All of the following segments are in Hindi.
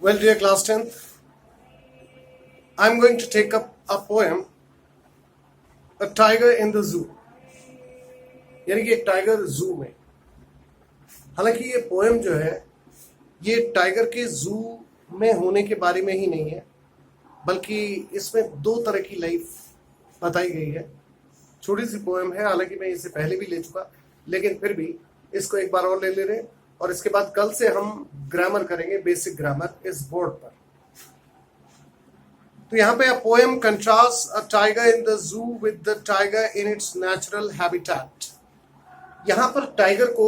Well, dear class 10th, I'm going to take up a poem, A Tiger in the Zoo. यानी कि एक टाइगर जू में. हालांकि ये पोएम जो है ये टाइगर के जू में होने के बारे में ही नहीं है, बल्कि इसमें दो तरह की लाइफ बताई गई है. छोटी सी पोएम है, हालांकि मैं इसे पहले भी ले चुका, लेकिन फिर भी इसको एक बार और ले रहे हैं. और इसके बाद कल से हम ग्रामर करेंगे, बेसिक ग्रामर इस बोर्ड पर. तो यहाँ पे poem contrast a tiger in the जू with the tiger in its natural habitat. यहाँ पर टाइगर को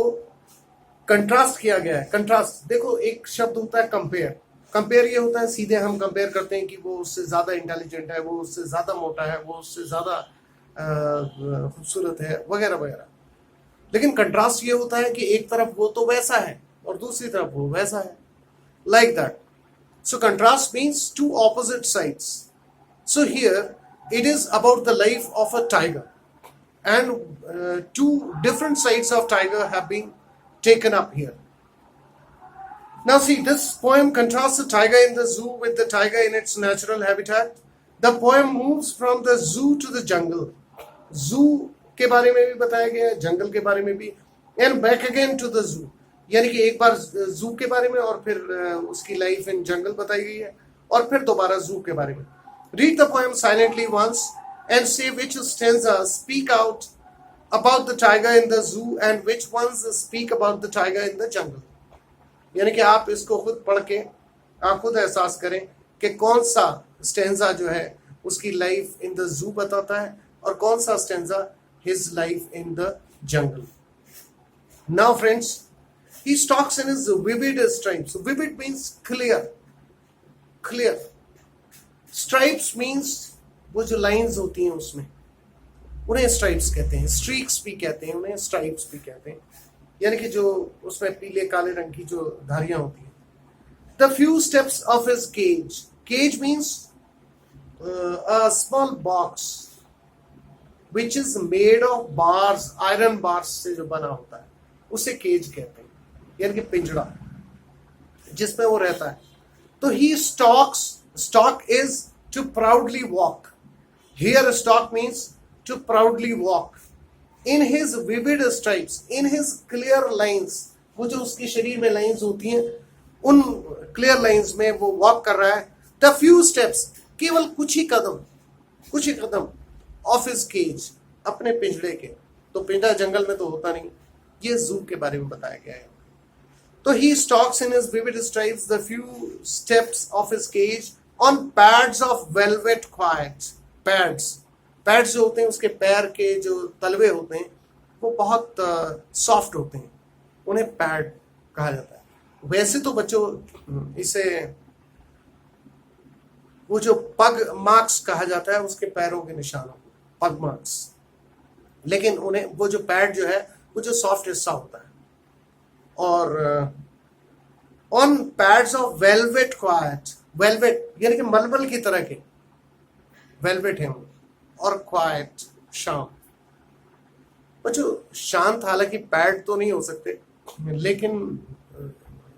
कंट्रास्ट किया गया है. कंट्रास्ट देखो, एक शब्द होता है कंपेयर. कंपेयर ये होता है सीधे हम कंपेयर करते हैं कि वो उससे ज्यादा इंटेलिजेंट है, वो उससे ज्यादा मोटा है, वो उससे ज्यादा खूबसूरत है, वगैरह वगैरह. लेकिन कंट्रास्ट ये होता है कि एक तरफ वो तो वैसा है और दूसरी तरफ वो वैसा है, like that. So contrast means two opposite sides. So here it is about the life of a tiger, and two different sides of tiger have been taken up here. Now see, this poem contrasts the tiger in the zoo with the tiger in its natural habitat. The poem moves from the zoo to the jungle. Zoo के बारे में भी बताया गया है, जंगल के बारे में भी, and back again to the zoo. यानी कि एक बार जू के बारे में और फिर उसकी लाइफ इन जंगल बताई गई है और फिर दोबारा जू के बारे में. Read the poem silently once and say which stanza speak out about the tiger in the zoo and which ones speak about the tiger in the jungle. यानी कि आप इसको खुद पढ़ के आप खुद एहसास करें कि कौन सा स्टैंजा जो है उसकी लाइफ इन द जू बताता है और कौन सा stanza his life in the jungle. Now friends, he stalks in his vivid stripes. Vivid means clear. Clear. Stripes means वो जो लाइंस होती हैं उसमें, उन्हें स्ट्राइप्स कहते हैं. स्ट्रीक्स भी कहते हैं उन्हें, स्ट्राइप्स भी कहते हैं. यानी कि जो उसमें पीले काले रंग की जो धारियां होती हैं. The few steps of his cage. Cage means a small box which is made of bars, iron bars से जो बना होता है उसे केज कहते हैं, यानी कि पिंजड़ा जिसमें वो रहता है. तो he stalks, stalk is to proudly walk. Here stalk means to proudly walk. In his vivid stripes, in his clear lines, वो जो उसके शरीर में लाइंस होती हैं उन क्लियर लाइंस में वो वॉक कर रहा है. द फ्यू स्टेप्स, केवल कुछ ही कदम ऑफ हिज केज, अपने पिंजड़े के. तो पिंजड़ा जंगल में तो होता नहीं, ये जू के बारे में बताया गया है. So he stalks in his vivid stripes the few steps of his cage on pads of velvet quiet. Pads जो होते हैं उसके पैर के जो तलवे होते हैं वो बहुत सॉफ्ट होते हैं, उन्हें पैड कहा जाता है. वैसे तो बच्चों इसे वो जो पग मार्क्स कहा जाता है, उसके पैरों के निशानों को पग मार्क्स. लेकिन उन्हें वो जो पैड जो है वो जो सॉफ्ट हिस्सा होता है. और on pads of velvet quite, velvet यानी कि मलमल की तरह के वेलवेट है वो, और क्वाइट शांत. बच्चों शांत हालांकि पैड तो नहीं हो सकते, लेकिन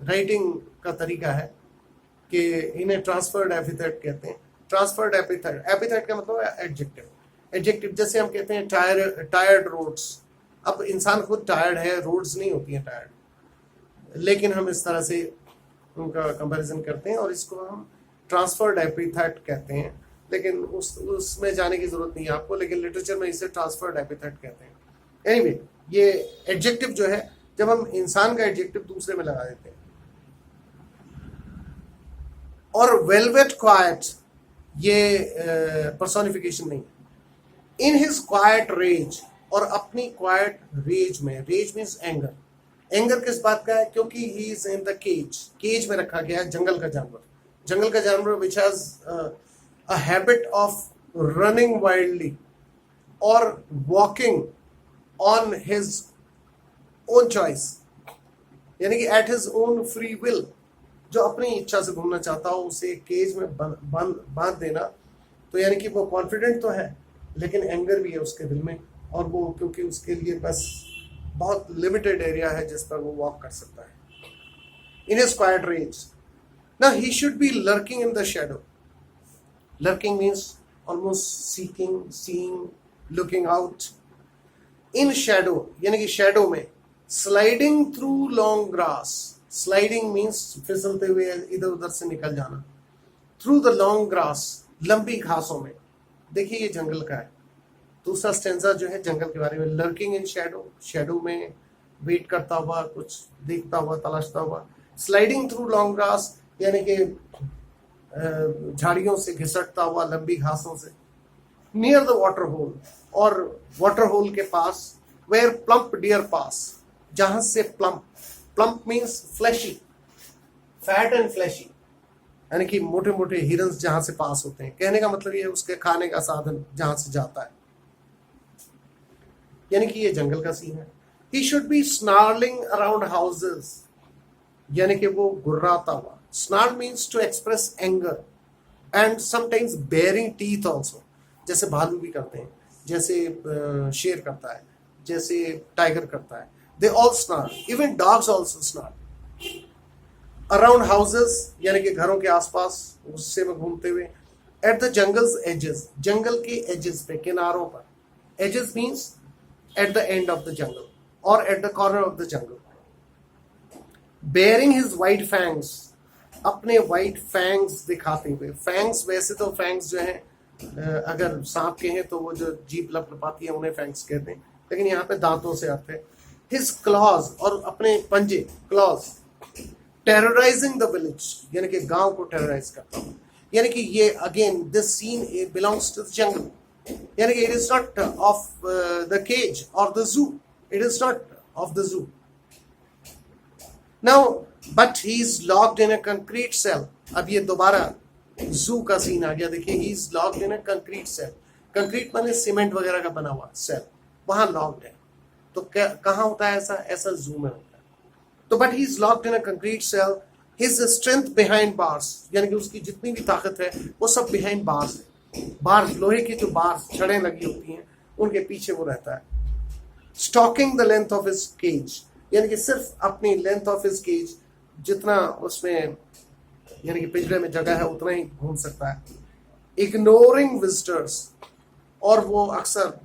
राइटिंग का तरीका है कि इन्हें ट्रांसफर्ड एपिथेट कहते हैं. ट्रांसफर्ड एपिथेट, एपिथेट का मतलब है एडजेक्टिव. एडजेक्टिव जैसे हम कहते हैं टायर्ड रोड्स. अब इंसान खुद टायर्ड है, रोड्स नहीं होती हैं टायर्ड, लेकिन हम इस तरह से उनका कंपैरिजन करते हैं और इसको हम ट्रांसफर्ड एपिथेट कहते हैं. लेकिन उसमें जाने की जरूरत नहीं है आपको, लेकिन लिटरेचर में इसे ट्रांसफर्ड एपिथेट कहते हैं. एनीवे, ये एडजेक्टिव जो है जब हम इंसान का एडजेक्टिव दूसरे में लगा देते हैं. और वेलवेट क्वाइट ये पर्सोनिफिकेशन नहीं. इन हिज क्वाइट रेज, और अपनी क्वाइट रेज में, रेज मीन्स एंगर. एंगर किस बात का है? क्योंकि he is in the cage, cage में रखा गया है जंगल का जानवर. जंगल का जानवर which has a habit of running wildly और walking on his own choice, यानी कि at his own free will. जो अपनी इच्छा से घूमना चाहता हो उसे केज में बांध देना. तो यानी कि वो कॉन्फिडेंट तो है, लेकिन एंगर भी है उसके दिल में, और वो क्योंकि उसके लिए बस बहुत लिमिटेड एरिया है जिस पर वो वॉक कर सकता है. In his quiet range Now he should be lurking in the shadow. Lurking means almost seeking, seeing, looking out. In shadow यानी कि shadow में. Sliding through long grass. Sliding means फिसलते हुए इधर उधर से निकल जाना. Through the long grass, लंबी घासों में. देखिए ये जंगल का है. दूसरा स्टेंजा जो है जंगल के बारे में. लर्किंग इन शैडो, शैडो में वेट करता हुआ, कुछ देखता हुआ, तलाशता हुआ. स्लाइडिंग थ्रू लॉन्ग ग्रास यानी कि झाड़ियों से घिसटता हुआ लंबी घासों से. नियर द वाटर होल, और वाटर होल के पास. वेयर प्लम्प डियर पास, जहां से plump. Plump means fleshy, fat and fleshy, यानी कि मोटे मोटे हिरन्स जहां से पास होते हैं. कहने का मतलब ये उसके खाने का साधन जहां से जाता है. यानी कि ये जंगल का सीन है. He should be snarling around houses, यानी कि वो गुर्राता हुआ. Snarl means to express anger and sometimes baring teeth also. जैसे भालू भी करते हैं, जैसे शेर करता है, जैसे टाइगर करता है. They all snarl. Even dogs also snarl. Around houses यानी कि घरों के आसपास, गुस्से में घूमते हुए. At the jungle's edges, जंगल के edges पे, किनारों पर. Edges means at the end of the jungle or at the corner of the jungle. Bearing his white fangs, अपने white fangs दिखाते हुए. fangs वैसे तो fangs जो हैं अगर सांप के हैं तो वो जो जीभ लपलपाती है उन्हें fangs कहते हैं, लेकिन यहाँ पे दांतों से आते हैं. His claws, और अपने पंजे, claws. Terrorizing the village, यानी कि गांव को terrorize करता हूँ. यानी कि ये again this scene belongs to the jungle. यानी कि it is not of the cage or the zoo. It is not of the zoo. Now, but he is locked in a concrete cell. अब ये दोबारा zoo का सीन आ गया. देखिए, he is locked in a concrete cell. Concrete माने सीमेंट वगैरह का बना हुआ cell. वहां locked है. तो कहाँ होता है ऐसा? ऐसा zoo में होता है. तो but he is locked in a concrete cell. His strength behind bars, यानी कि उसकी जितनी भी ताकत है वो सब behind bars है. बार्स, लोहे की जो बार्स, छड़ें लगी होती हैं, उनके पीछे वो रहता है. Stalking the length of his cage, यानी कि सिर्फ अपनी लेंथ ऑफ हिज केज, जितना उसमें यानी कि पिंजरे में जगह है उतना ही घूम सकता है. इग्नोरिंग विजिटर्स, और वो अक्सर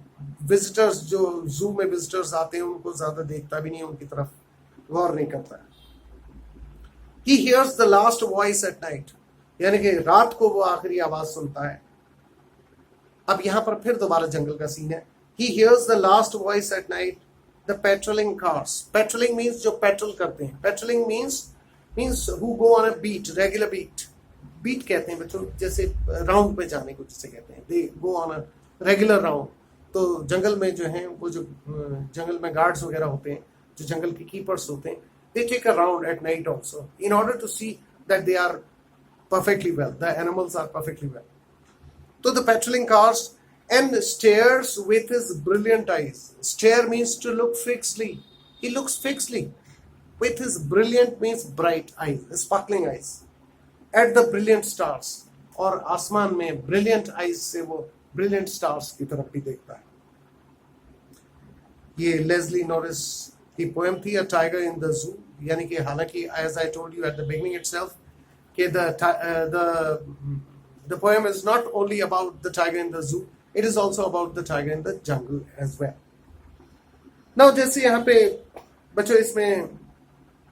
विजिटर्स, जो जू में विजिटर्स आते हैं उनको ज्यादा देखता भी नहीं, उनकी तरफ गौर नहीं करता है. He hears the last voice at night, यानी कि रात को वो आखिरी आवाज सुनता है. अब यहां पर फिर दोबारा जंगल का सीन है. He hears the last voice at night, the patrolling cars. Patrolling means जो पेट्रोल करते हैं. Patrolling means who go on a beat, regular beat. Beat कहते हैं बच्चों, जैसे राउंड पे जाने को जिसे कहते हैं. They go on a regular round. तो जंगल में जो है वो जो जंगल में गार्ड्स वगैरह होते हैं, जो जंगल के कीपर्स होते हैं, they take a round at night also in order to see that they are perfectly well, the animals are perfectly well. So the patrolling cars, and stares with his brilliant eyes. Stare means to look fixedly. He looks fixedly. With his brilliant means bright eyes, sparkling eyes. At the brilliant stars, और आसमान में brilliant eyes से वो brilliant stars की तरफ भी देखता है. ये लेस्ली नॉरिस की पोएम थी, A Tiger in the Zoo. यानी कि हालांकि as I told you at the beginning itself, कि the poem is not only about the tiger in the zoo, it is also about the tiger in the jungle as well. Now जैसे यहाँ पे बच्चों इसमें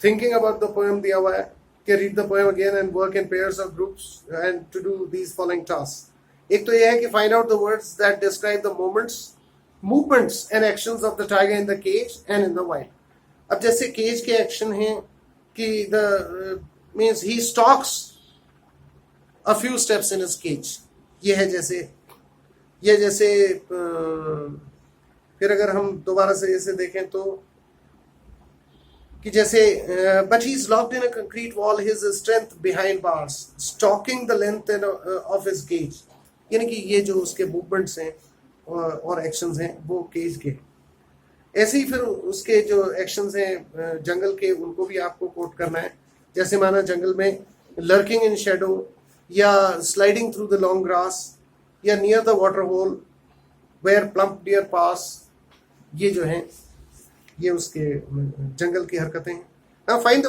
thinking about the poem दिया हुआ है कि read the poem again and work in pairs or groups and to do these following tasks. एक तो ये है कि find out the words that describe the movements and actions of the tiger in the cage and in the wild. अब जैसे cage के action हैं कि the means he stalks a few steps in his cage. ये है जैसे फिर अगर हम दोबारा से इसे देखें तो कि जैसे but he is locked in a concrete wall, his strength behind bars, stalking the length of his cage. यानी कि ये जो उसके मूवमेंट्स हैं और एक्शंस हैं वो केज के. ऐसे ही फिर उसके जो एक्शंस हैं जंगल के, उनको भी आपको कोट करना है. जैसे माना जंगल में लर्किंग इन शेडो, या sliding through the long grass, या near the water hole where plump deer pass. ये जो हैं ये उसके जंगल की हरकतें हैं. Now find the